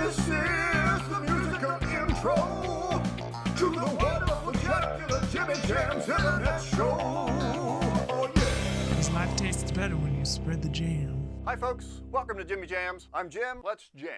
This is the musical intro to the wonderful Jagular Jimmy Jam's Internet Show. Oh yeah! Because life tastes better when you spread the jam. Hi folks, welcome to Jimmy Jams. I'm Jim, let's jam.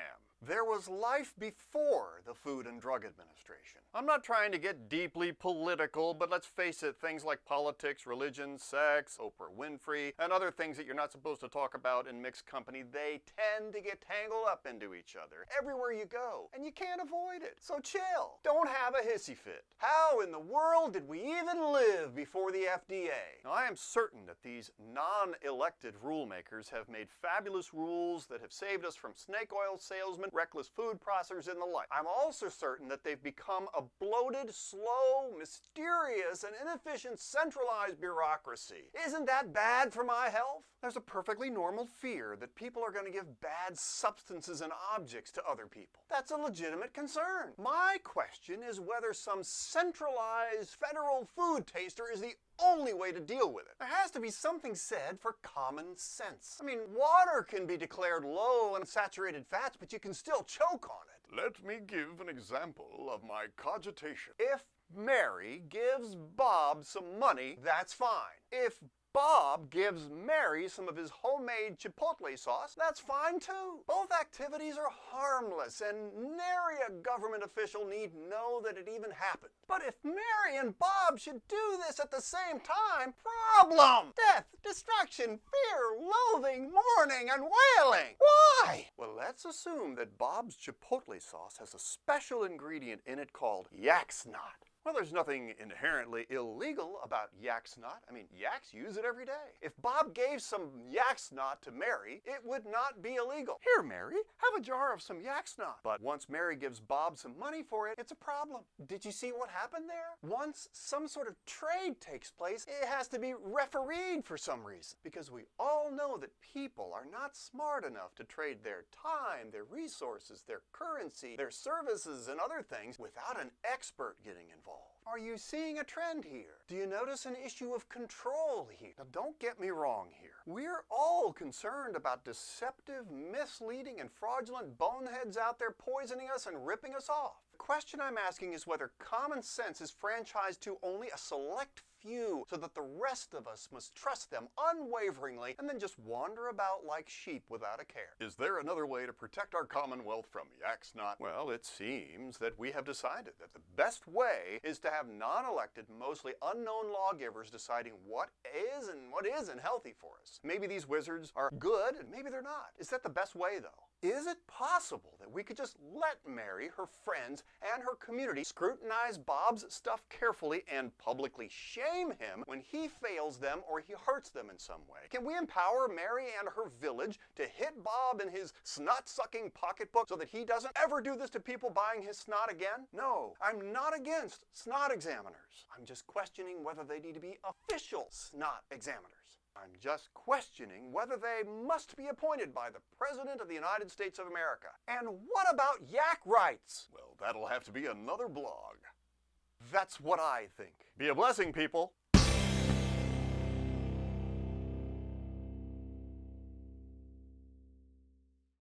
There was life before the Food and Drug Administration. I'm not trying to get deeply political, but let's face it, things like politics, religion, sex, Oprah Winfrey, and other things that you're not supposed to talk about in mixed company, they tend to get tangled up into each other everywhere you go, and you can't avoid it. So chill. Don't have a hissy fit. How in the world did we even live before the FDA? Now, I am certain that these non-elected rule makers have made fabulous rules that have saved us from snake oil salesmen, reckless food processors, and the like. I'm also certain that they've become a bloated, slow, mysterious, and inefficient centralized bureaucracy. Isn't that bad for my health? There's a perfectly normal fear that people are going to give bad substances and objects to other people. That's a legitimate concern. My question is whether some centralized federal food taster is the only way to deal with it. There has to be something said for common sense. I mean, water can be declared low in saturated fats, but you can still choke on it. Let me give an example of my cogitation. If Mary gives Bob some money, that's fine. If Bob gives Mary some of his homemade chipotle sauce, that's fine too. Both activities are harmless and nary a government official need know that it even happened. But if Mary and Bob should do this at the same time, problem! Death, destruction, fear, loathing, mourning, and wailing. Why? Well, let's assume that Bob's chipotle sauce has a special ingredient in it called yak snot. Well, there's nothing inherently illegal about yak snot. I mean, yaks use it every day. If Bob gave some yak snot to Mary, it would not be illegal. Here, Mary, have a jar of some yak snot. But once Mary gives Bob some money for it, it's a problem. Did you see what happened there? Once some sort of trade takes place, it has to be refereed for some reason. Because we all know that people are not smart enough to trade their time, their resources, their currency, their services, and other things without an expert getting involved. Are you seeing a trend here? Do you notice an issue of control here? Now, don't get me wrong here. We're all concerned about deceptive, misleading, and fraudulent boneheads out there poisoning us and ripping us off. The question I'm asking is whether common sense is franchised to only a select few so that the rest of us must trust them unwaveringly and then just wander about like sheep without a care. Is there another way to protect our commonwealth from yak snot? Well, it seems that we have decided that the best way is to have non-elected, mostly unknown lawgivers deciding what is and what isn't healthy for us. Maybe these wizards are good and maybe they're not. Is that the best way though? Is it possible that we could just let Mary, her friends, and her community scrutinize Bob's stuff carefully and publicly shame him when he fails them or he hurts them in some way? Can we empower Mary and her village to hit Bob in his snot-sucking pocketbook so that he doesn't ever do this to people buying his snot again? No, I'm not against snot examiners. I'm just questioning whether they need to be official snot examiners. I'm just questioning whether they must be appointed by the President of the United States of America. And what about yak rights? Well, that'll have to be another blog. That's what I think. Be a blessing, people.